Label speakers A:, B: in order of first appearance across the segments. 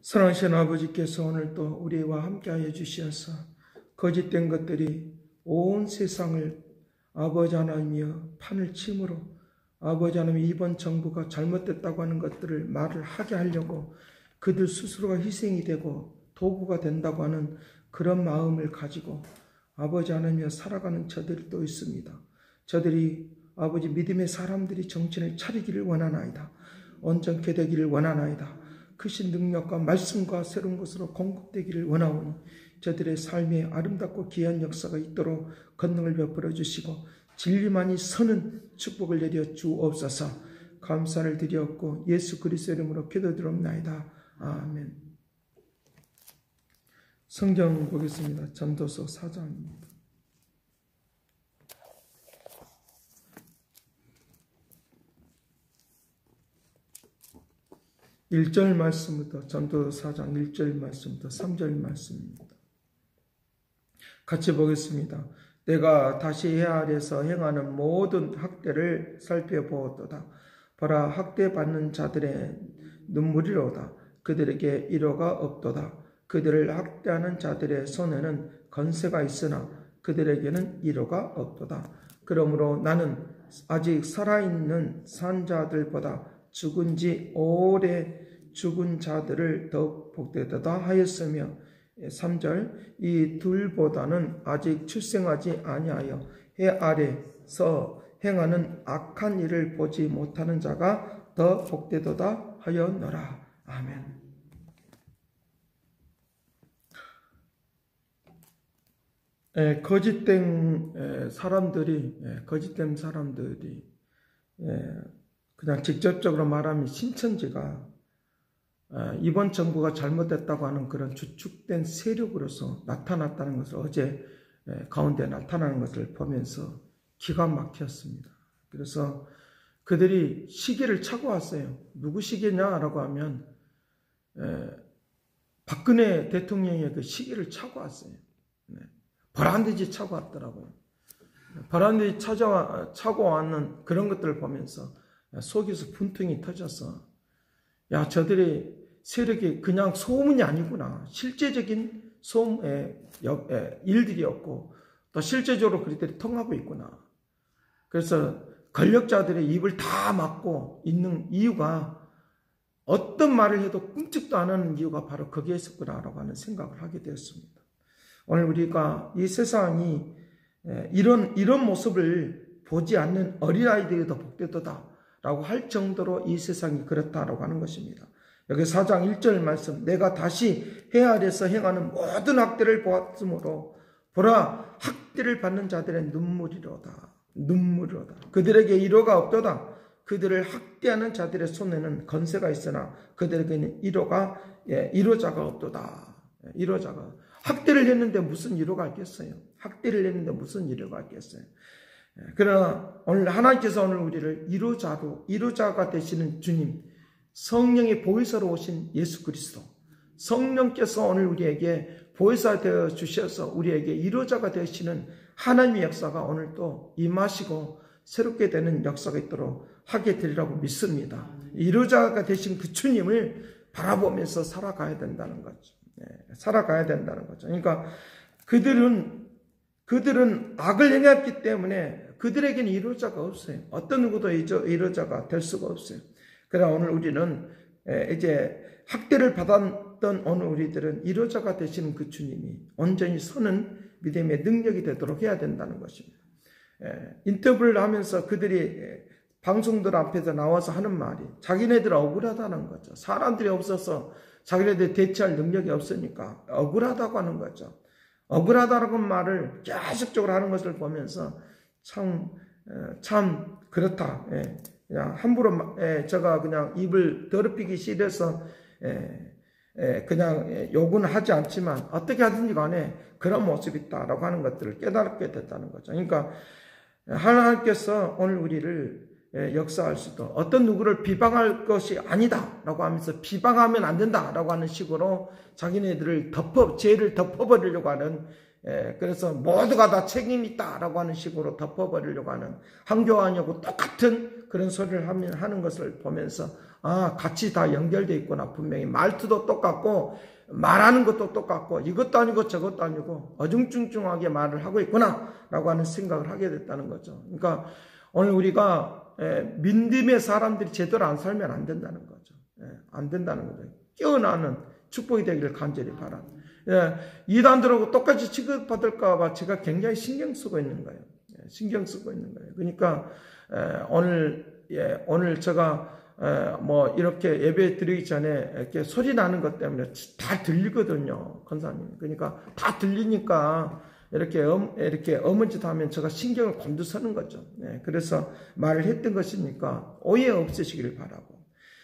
A: 사랑하신 아버지께서 오늘 또 우리와 함께하여 주시어서 거짓된 것들이 온 세상을 아버지 하나님이여 판을 침으로 아버지 하나님 이번 정부가 잘못됐다고 하는 것들을 말을 하게 하려고 그들 스스로가 희생이 되고 도구가 된다고 하는 그런 마음을 가지고 아버지 하나님이여 살아가는 저들이 또 있습니다. 저들이 아버지 믿음의 사람들이 정신을 차리기를 원하나이다. 온전케 되기를 원하나이다. 크신 능력과 말씀과 새로운 것으로 공급되기를 원하오니 저들의 삶에 아름답고 귀한 역사가 있도록 권능을 베풀어 주시고 진리만이 서는 축복을 내려 주옵소서. 감사를 드렸고 예수 그리스도의 이름으로 기도드립나이다. 아멘. 성경 보겠습니다. 전도서 4장입니다. 1절 말씀부터 전도서 4장 1절 말씀부터 3절 말씀입니다. 같이 보겠습니다. 내가 다시 해 아래에서 행하는 모든 학대를 살펴보았도다. 보라, 학대받는 자들의 눈물이로다. 그들에게 위로가 없도다. 그들을 학대하는 자들의 손에는 건세가 있으나 그들에게는 위로가 없도다. 그러므로 나는 아직 살아있는 산 자들보다 죽은 지 오래 죽은 자들을 더 복되도다 하였으며 3절 이 둘보다는 아직 출생하지 아니하여 해 아래서 행하는 악한 일을 보지 못하는 자가 더 복되도다 하였노라. 아멘. 거짓된 사람들이 그냥 직접적으로 말하면 신천지가 이번 정부가 잘못됐다고 하는 그런 주축된 세력으로서 나타났다는 것을 어제 가운데 나타나는 것을 보면서 기가 막혔습니다. 그래서 그들이 시계를 차고 왔어요. 누구 시계냐라고 하면 박근혜 대통령의 그 시계를 차고 왔어요. 보란듯이 차고 왔더라고요. 보란듯이 차고 왔는 그런 것들을 보면서 속에서 분통이 터져서 야, 저들의 세력이 그냥 소문이 아니구나. 실제적인 일들이었고 또 실제적으로 그들이 통하고 있구나. 그래서 권력자들의 입을 다 막고 있는 이유가 어떤 말을 해도 끔찍도 안 하는 이유가 바로 거기에 있었구나라고 하는 생각을 하게 되었습니다. 오늘 우리가 이 세상이 이런 모습을 보지 않는 어린아이들이 더 복되도다 라고 할 정도로 이 세상이 그렇다라고 하는 것입니다. 여기 4장 1절 말씀 내가 다시 해 아래에서 행하는 모든 학대를 보았으므로 보라 학대를 받는 자들의 눈물이로다. 그들에게 위로가 없도다. 그들을 학대하는 자들의 손에는 건세가 있으나 그들에게는 위로자가 없도다. 학대를 했는데 무슨 위로가 있겠어요? 그러나 오늘 하나님께서 오늘 우리를 위로자가 되시는 주님, 성령의 보혜사로 오신 예수 그리스도, 성령께서 오늘 우리에게 보혜사 되어 주셔서 우리에게 위로자가 되시는 하나님의 역사가 오늘 또 임하시고 새롭게 되는 역사가 있도록 하게 되리라고 믿습니다. 위로자가 되신 그 주님을 바라보면서 살아가야 된다는 거죠. 그러니까 그들은 악을 행했기 때문에 그들에게는 위로자가 없어요. 어떤 누구도 위로자가 될 수가 없어요. 그러나 오늘 우리는 이제 학대를 받았던 오늘 우리들은 위로자가 되시는 그 주님이 온전히 서는 믿음의 능력이 되도록 해야 된다는 것입니다. 인터뷰를 하면서 그들이 방송들 앞에서 나와서 하는 말이 자기네들 억울하다는 거죠. 사람들이 없어서 자기네들 대처할 능력이 없으니까 억울하다고 하는 거죠. 억울하다라고 말을 계속적으로 하는 것을 보면서 참 그렇다. 그냥 함부로 제가 그냥 입을 더럽히기 싫어서 그냥 욕은 하지 않지만 어떻게 하든지 간에 그런 모습이 있다라고 하는 것들을 깨닫게 됐다는 거죠. 그러니까 하나님께서 오늘 우리를 역사할 수도 어떤 누구를 비방할 것이 아니다라고 하면서 비방하면 안 된다라고 하는 식으로 자기네들을 죄를 덮어버리려고 하는 그래서 모두가 다 책임이 있다라고 하는 식으로 덮어버리려고 하는 한교안하고 똑같은 그런 소리를 하는 것을 보면서 같이 다 연결되어 있구나. 분명히 말투도 똑같고 말하는 것도 똑같고 이것도 아니고 저것도 아니고 어중충충하게 말을 하고 있구나 라고 하는 생각을 하게 됐다는 거죠. 그러니까 오늘 우리가 믿음의 사람들이 제대로 안 살면 안 된다는 거죠. 안 된다는 거죠. 깨어나는 축복이 되기를 간절히 바랍니다. 이단들하고 똑같이 취급받을까 봐 제가 굉장히 신경 쓰고 있는 거예요. 신경 쓰고 있는 거예요. 그러니까 오늘 제가 이렇게 예배 드리기 전에 이렇게 소리 나는 것 때문에 다 들리거든요, 권사님. 그러니까 다 들리니까 이렇게 어머짓 하면 제가 신경을 곤두서는 거죠. 그래서 말을 했던 것이니까 오해 없으시길 바라고.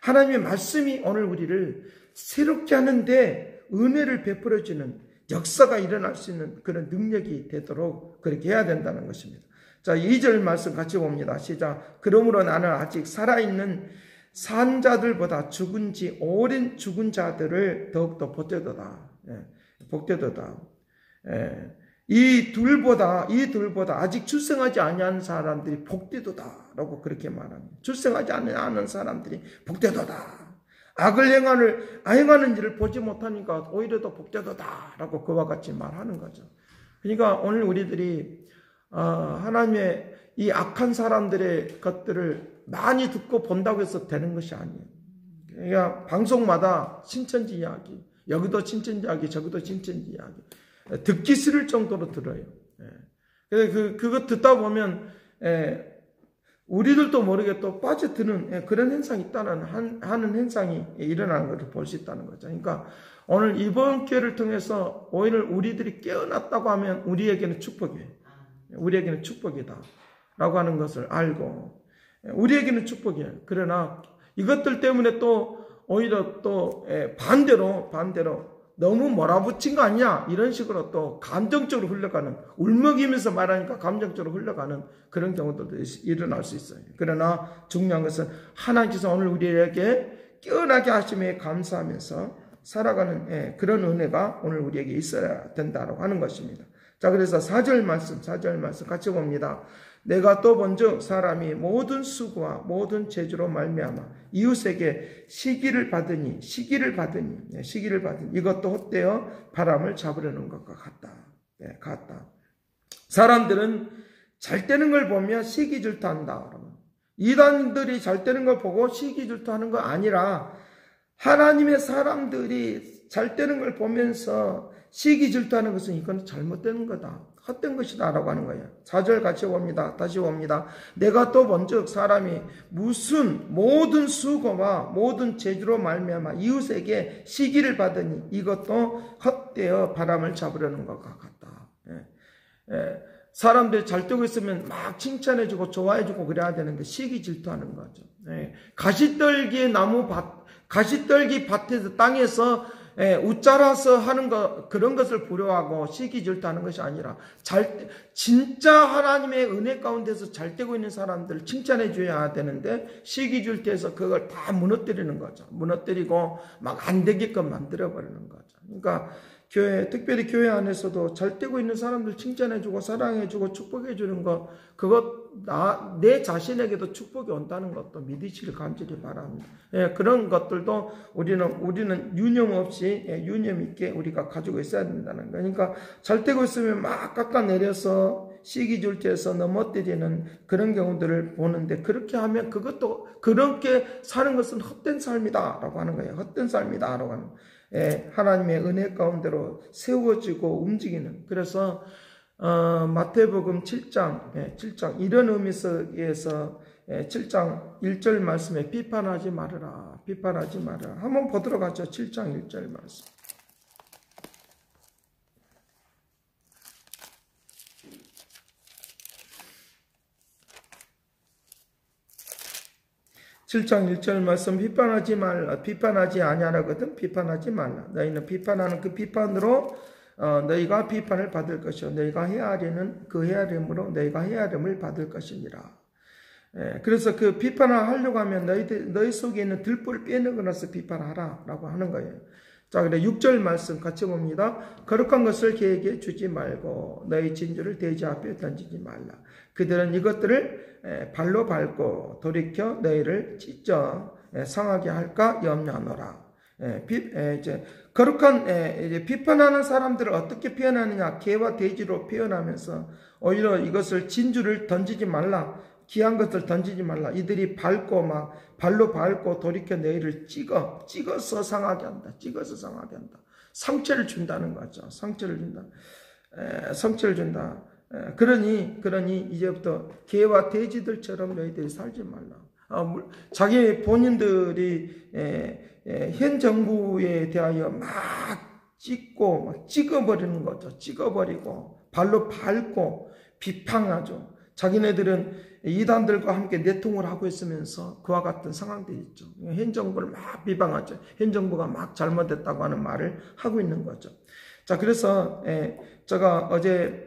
A: 하나님의 말씀이 오늘 우리를 새롭게 하는데 은혜를 베풀어주는 역사가 일어날 수 있는 그런 능력이 되도록 그렇게 해야 된다는 것입니다. 자, 2절 말씀 같이 봅니다. 시작. 그러므로 나는 아직 살아있는 산 자들보다 죽은 지 오랜 죽은 자들을 더욱더 복되도다. 복되도다. 이 둘보다 아직 출생하지 아니한 사람들이 복되도다라고 그렇게 말합니다. 출생하지 않은 사람들이 복되도다. 악을 행하는 일을 보지 못하니까 오히려 더 복되도다라고 그와 같이 말하는 거죠. 그러니까 오늘 우리들이 하나님의 이 악한 사람들의 것들을 많이 듣고 본다고 해서 되는 것이 아니에요. 그러니까 방송마다 신천지 이야기, 여기도 신천지 이야기, 저기도 신천지 이야기, 듣기 싫을 정도로 들어요. 그거 듣다 보면 우리들도 모르게 또 빠져드는 그런 현상이 하는 현상이 일어나는 것을 볼 수 있다는 거죠. 그러니까 오늘 이번 기회를 통해서 오히려 우리들이 깨어났다고 하면 우리에게는 축복이에요. 우리에게는 축복이다 라고 하는 것을 알고 우리에게는 축복이에요. 그러나 이것들 때문에 또 오히려 또 반대로 너무 몰아붙인 거 아니야 이런 식으로 또 감정적으로 흘러가는, 울먹이면서 말하니까 감정적으로 흘러가는 그런 경우도 일어날 수 있어요. 그러나 중요한 것은 하나님께서 오늘 우리에게 깨어나게 하심에 감사하면서 살아가는 그런 은혜가 오늘 우리에게 있어야 된다고 하는 것입니다. 자, 그래서 4절 말씀 같이 봅니다. 내가 또 본즉 사람이 모든 수고와 모든 재주로 말미암아 이웃에게 시기를 받으니 이것도 헛되어 바람을 잡으려는 것과 같다. 사람들은 잘 되는 걸 보며 시기 질투한다. 이단들이 잘 되는 걸 보고 시기 질투하는 거 아니라 하나님의 사람들이 잘 되는 걸 보면서 시기 질투하는 것은 이건 잘못된 거다. 헛된 것이다 라고 하는 거예요. 4절 같이 봅니다. 다시 봅니다. 내가 또 본즉 사람이 모든 수고와 모든 재주로 말미암아 이웃에게 시기를 받으니 이것도 헛되어 바람을 잡으려는 것과 같다. 사람들이 잘 되고 있으면 막 칭찬해주고 좋아해주고 그래야 되는데 시기 질투하는 거죠. 가시떨기 밭에서 땅에서 웃자라서 하는 것, 그런 것을 부러워하고 시기 질투하는 것이 아니라 진짜 하나님의 은혜 가운데서 잘 되고 있는 사람들을 칭찬해 줘야 되는데 시기 질투해서 그걸 다 무너뜨리는 거죠. 무너뜨리고 막 안 되게끔 만들어 버리는 거죠. 그러니까 특별히 교회 안에서도 잘 되고 있는 사람들 칭찬해 주고 사랑해 주고 축복해 주는 것, 내 자신에게도 축복이 온다는 것도 믿으시길 간절히 바랍니다. 그런 것들도 우리는 유념 없이 유념 있게 우리가 가지고 있어야 된다는 거예요. 그러니까 잘 되고 있으면 막 깎아내려서 시기 질투해서 넘어뜨리는 그런 경우들을 보는데, 그렇게 하면 그렇게 사는 것은 헛된 삶이다라고 하는 거예요. 헛된 삶이다라고 하는 거예요. 하나님의 은혜 가운데로 세워지고 움직이는, 그래서 마태복음 7장 이런 의미에서 7장 1절 말씀에 비판하지 말아라 한번 보도록 하죠. 7장 1절 말씀. (7장 1절) 말씀, 비판하지 아니하라거든 비판하지 말라. 너희는 비판하는 그 비판으로 너희가 비판을 받을 것이요 너희가 헤아리는 그 헤아림으로 너희가 헤아림을 받을 것이니라. 그래서 그 비판을 하려고 하면 너희 속에 있는 들보를 빼내고 나서 비판하라 라고 하는 거예요. 자, 그래 6절 말씀 같이 봅니다. 거룩한 것을 그에게 주지 말고 너희 진주를 돼지 앞에 던지지 말라. 그들은 이것들을 발로 밟고 돌이켜 너희를 찢어 상하게 할까 염려하노라. 이제 거룩한 이제 비판하는 사람들을 어떻게 표현하느냐? 개와 돼지로 표현하면서 오히려 이것을 진주를 던지지 말라. 귀한 것을 던지지 말라. 이들이 밟고 막 발로 밟고 돌이켜 너희를 찍어서 상하게 한다. 찍어서 상하게 한다. 상처를 준다는 거죠. 상처를 준다. 상처를 준다. 그러니 이제부터 개와 돼지들처럼 너희들이 살지 말라. 자기 본인들이 현 정부에 대하여 막 찍고 막 찍어버리는 거죠. 찍어버리고 발로 밟고 비판하죠. 자기네들은 이단들과 함께 내통을 하고 있으면서 그와 같은 상황들이 있죠. 현 정부를 막 비방하죠. 현 정부가 막 잘못했다고 하는 말을 하고 있는 거죠. 자, 그래서 제가 어제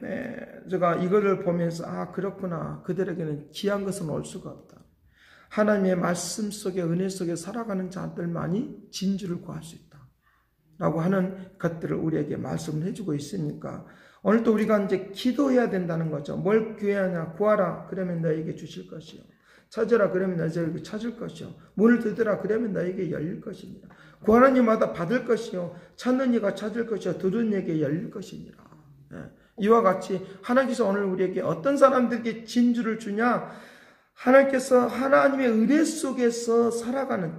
A: 제가 이거를 보면서 그렇구나. 그들에게는 귀한 것은 올 수가 없다. 하나님의 말씀 속에 은혜 속에 살아가는 자들만이 진주를 구할 수 있다. 라고 하는 것들을 우리에게 말씀을 해주고 있으니까 오늘도 우리가 이제 기도해야 된다는 거죠. 뭘 구해야 구하라 그러면 너에게 주실 것이요. 찾으라 그러면 너에게 찾을 것이요. 문을 두드라 그러면 너에게 열릴 것이니라. 구하는 이마다 받을 것이요. 찾는 이가 찾을 것이요. 두드는 이에게 열릴 것이니라. 이와 같이 하나님께서 오늘 우리에게 어떤 사람들에게 진주를 주냐? 하나님께서 하나님의 은혜 속에서 살아가는,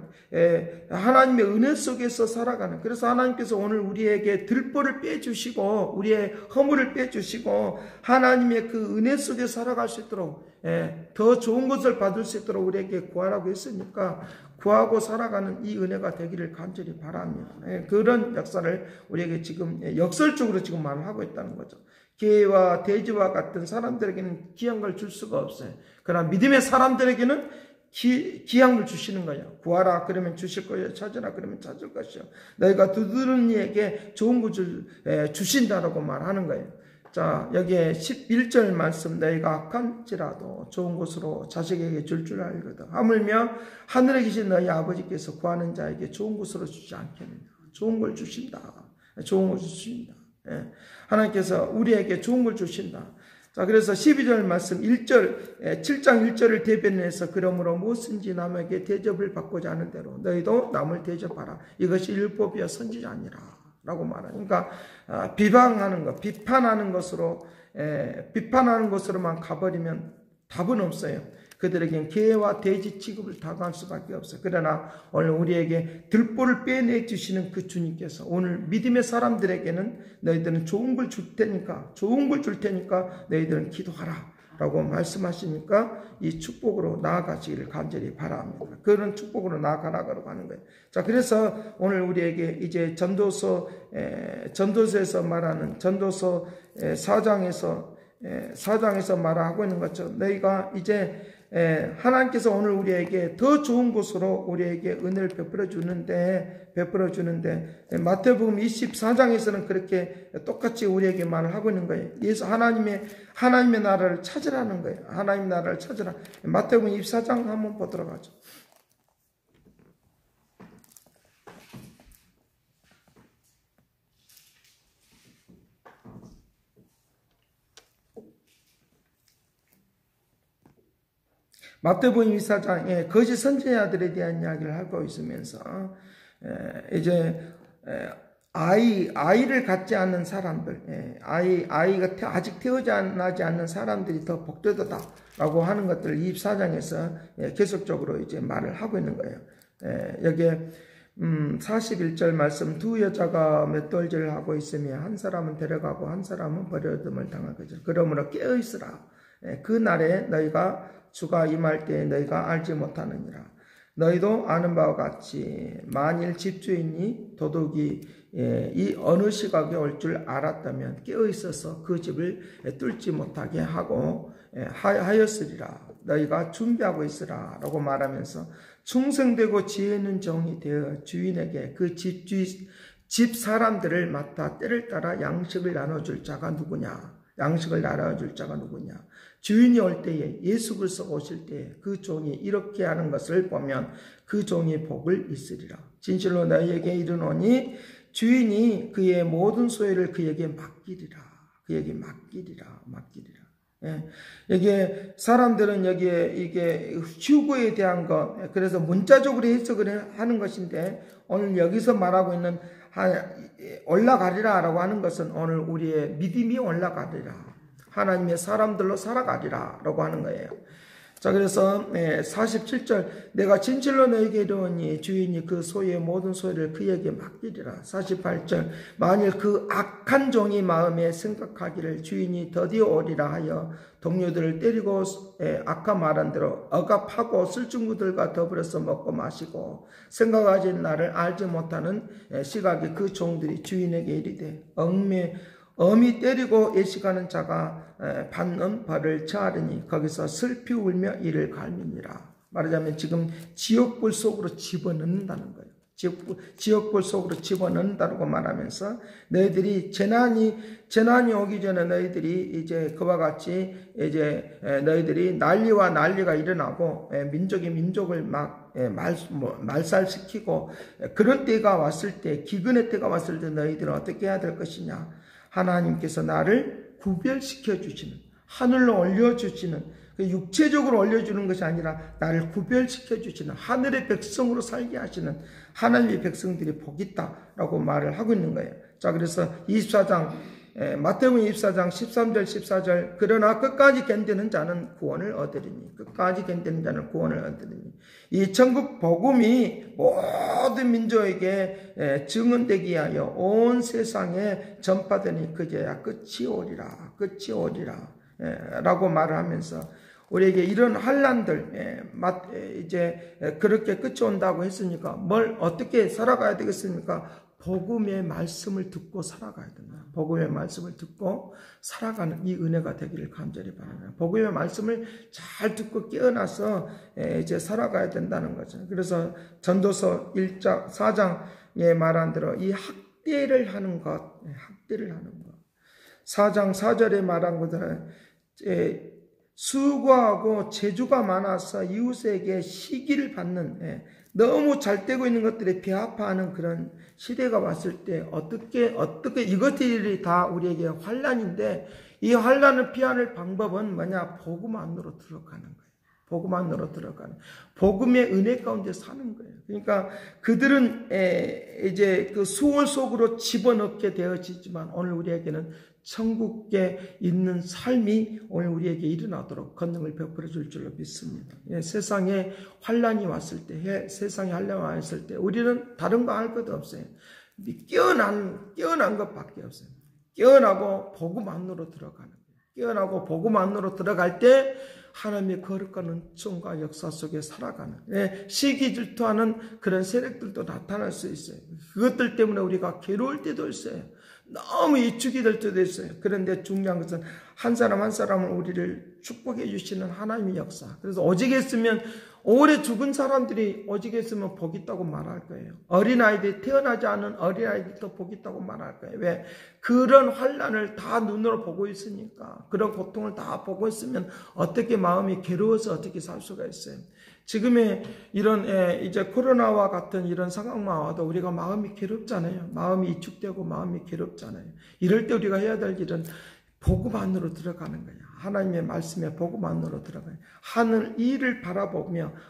A: 하나님의 은혜 속에서 살아가는, 그래서 하나님께서 오늘 우리에게 들보를 빼주시고, 우리의 허물을 빼주시고, 하나님의 그 은혜 속에 살아갈 수 있도록, 더 좋은 것을 받을 수 있도록 우리에게 구하라고 했으니까, 구하고 살아가는 이 은혜가 되기를 간절히 바랍니다. 그런 역사를 우리에게 지금 역설적으로 지금 말을 하고 있다는 거죠. 개와 돼지와 같은 사람들에게는 귀한 걸 줄 수가 없어요. 그러나 믿음의 사람들에게는 귀한 걸 주시는 거예요. 구하라 그러면 주실 거예요. 찾으라 그러면 찾을 것이요. 너희가 두드리는 이에게 좋은 것을 주신다라고 말하는 거예요. 자, 여기에 11절 말씀, 너희가 악한지라도 좋은 것으로 자식에게 줄 알거든. 하물며 하늘에 계신 너희 아버지께서 구하는 자에게 좋은 것으로 주지 않겠느냐. 좋은 걸 주신다. 좋은 걸 주신다. 하나님께서 우리에게 좋은 걸 주신다. 자, 그래서 12절 말씀 7장 1절을 대변해서 그러므로 무엇인지 남에게 대접을 받고자 하는 대로 너희도 남을 대접하라. 이것이 율법이여 선지자 아니라 라고 말하니까 비방하는 것, 비판하는 것으로만 가버리면 답은 없어요. 그들에겐 개와 돼지 취급을 당할 수밖에 없어요. 그러나 오늘 우리에게 들보를 빼내 주시는 그 주님께서 오늘 믿음의 사람들에게는 너희들은 좋은 걸 줄 테니까 너희들은 기도하라 라고 말씀하시니까 이 축복으로 나아가시기를 간절히 바랍니다. 그런 축복으로 나아가라고 하는 거예요. 자, 그래서 오늘 우리에게 이제 전도서에서 말하는 전도서 4장에서 말하고 있는 것처럼 너희가 이제 하나님께서 오늘 우리에게 더 좋은 곳으로 우리에게 은혜를 베풀어 주는데 마태복음 24장에서는 그렇게 똑같이 우리에게 말을 하고 있는 거예요. 예수 하나님의 나라를 찾으라는 거예요. 하나님의 나라를 찾으라. 마태복음 24장 한번 보도록 하죠. 마태복음 24장에 거짓 선지자들에 대한 이야기를 하고 있으면서 이제 아이를 갖지 않는 사람들, 아이가 아직 태어나지 않는 사람들이 더 복되도다라고 하는 것들을 24장에서 계속적으로 이제 말을 하고 있는 거예요. 여기에 41절 말씀, 두 여자가 맷돌질을 하고 있으며 한 사람은 데려가고 한 사람은 버려둠을 당할 것이라. 그러므로 깨어있으라. 그 날에 너희가 주가 임할 때에 너희가 알지 못하느니라. 너희도 아는 바와 같이 만일 집주인이 도둑이 이 어느 시각에 올 줄 알았다면 깨어있어서 그 집을 뚫지 못하게 하고 하였으리라. 너희가 준비하고 있으라 라고 말하면서 충성되고 지혜 있는 종이 되어 주인에게 그 집 사람들을 맡아 때를 따라 양식을 나눠줄 자가 누구냐. 주인이 올 때에 예수 그리스도가 오실 때에 그 종이 이렇게 하는 것을 보면 그 종이 복을 있으리라. 진실로 너희에게 이르노니 주인이 그의 모든 소유를 그에게 맡기리라. 그에게 맡기리라. 예. 여기에 사람들은 여기에 이게 휴거에 대한 것, 그래서 문자적으로 해석을 하는 것인데, 오늘 여기서 말하고 있는 올라가리라 라고 하는 것은 오늘 우리의 믿음이 올라가리라. 하나님의 사람들로 살아가리라 라고 하는 거예요. 자, 그래서 47절, 내가 진실로 너에게 이르노니 주인이 그 소유의 모든 소유를 그에게 맡기리라. 48절, 만일 그 악한 종이 마음에 생각하기를 주인이 드디어 오리라 하여 동료들을 때리고 악한 말한 대로 억압하고 쓸증구들과 더불어서 먹고 마시고 생각하지 나를 알지 못하는 시각에 그 종들이 주인에게 이르되 엄히 때리고 애식하는 자가 받는 벌을 처하리니 거기서 슬피 울며 이를 갈미니라. 말하자면 지금 지옥불 속으로 집어넣는다는 거예요. 지옥불 속으로 집어넣는다고 말하면서 너희들이 재난이 오기 전에 너희들이 이제 그와 같이 이제 너희들이 난리가 일어나고 민족이 민족을 막 말살시키고 그런 때가 왔을 때, 기근의 때가 왔을 때 너희들은 어떻게 해야 될 것이냐. 하나님께서 나를 구별시켜 주시는, 하늘로 올려주시는, 육체적으로 올려주는 것이 아니라 나를 구별시켜 주시는, 하늘의 백성으로 살게 하시는 하나님의 백성들이 복 있다라고 말을 하고 있는 거예요. 자, 그래서 24장, 마태복음 24장 13절 14절, 그러나 끝까지 견디는 자는 구원을 얻으리니, 끝까지 견디는 자는 구원을 얻으리니, 이 천국 복음이 모든 민족에게 증언되기 위하여 온 세상에 전파되니 그제야 끝이 오리라 라고 말을 하면서 우리에게 이런 환난들 이제 그렇게 끝이 온다고 했으니까 뭘 어떻게 살아가야 되겠습니까? 복음의 말씀을 듣고 살아가야 된다. 복음의 말씀을 듣고 살아가는 이 은혜가 되기를 간절히 바랍니다. 복음의 말씀을 잘 듣고 깨어나서 이제 살아가야 된다는 거죠. 그래서 전도서 4장에 말한 대로 이 학대를 하는 것, 4장 4절에 말한 것은 수고하고 재주가 많아서 이웃에게 시기를 받는, 너무 잘 되고 있는 것들에 비합하는 그런 시대가 왔을 때 어떻게 이것들이 다 우리에게 환난인데, 이 환난을 피하는 방법은 뭐냐? 복음 안으로 들어가는 거예요. 복음 안으로 들어가는, 복음의 은혜 가운데 사는 거예요. 그러니까 그들은 이제 그 수월 속으로 집어넣게 되어지지만 오늘 우리에게는 천국에 있는 삶이 오늘 우리에게 일어나도록 권능을 베풀어 줄 줄로 믿습니다. 세상에 환난이 왔을 때, 세상에 환난이 왔을 때 우리는 다른 거 할 것도 없어요. 깨어난 것밖에 없어요. 깨어나고 복음 안으로 들어가는 거예요. 깨어나고 복음 안으로 들어갈 때 하나님의 거룩한 은총과 역사 속에 살아가는, 시기 질투하는 그런 세력들도 나타날 수 있어요. 그것들 때문에 우리가 괴로울 때도 있어요. 너무 이축이 될 때도 있어요. 그런데 중요한 것은 한 사람 한 사람을 우리를 축복해 주시는 하나님의 역사. 그래서 오직 했으면, 오래 죽은 사람들이 오직 했으면 복 있다고 말할 거예요. 어린아이들이, 태어나지 않은 어린아이들도 복 있다고 말할 거예요. 왜? 그런 환난을 다 눈으로 보고 있으니까. 그런 고통을 다 보고 있으면 어떻게 마음이 괴로워서 어떻게 살 수가 있어요. 지금의 이런 이제 코로나와 같은 이런 상황만 와도 우리가 마음이 괴롭잖아요. 마음이 이축되고 마음이 괴롭잖아요. 이럴 때 우리가 해야 될 일은 복음 안으로 들어가는 거예요. 하나님의 말씀에 복음 안으로 들어가요. 하늘 일을 바라보면서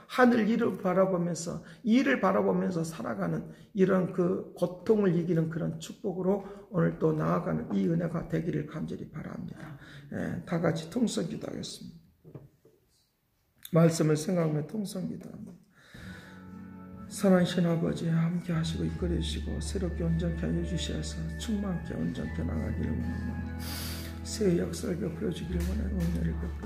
A: 일을 바라보면서 살아가는 이런 그 고통을 이기는 그런 축복으로 오늘 또 나아가는 이 은혜가 되기를 간절히 바랍니다. 다 같이 통성 기도하겠습니다. 말씀을 생각하며 통성 기도합니다. 사랑하신 아버지, 함께 하시고 이끌어 주시고 새롭게 온전케 하여 주시어서 충만케 온전케 나가기를 원합니다. 새 역사를 베풀어 주기를 원하는 은혜를 베풀어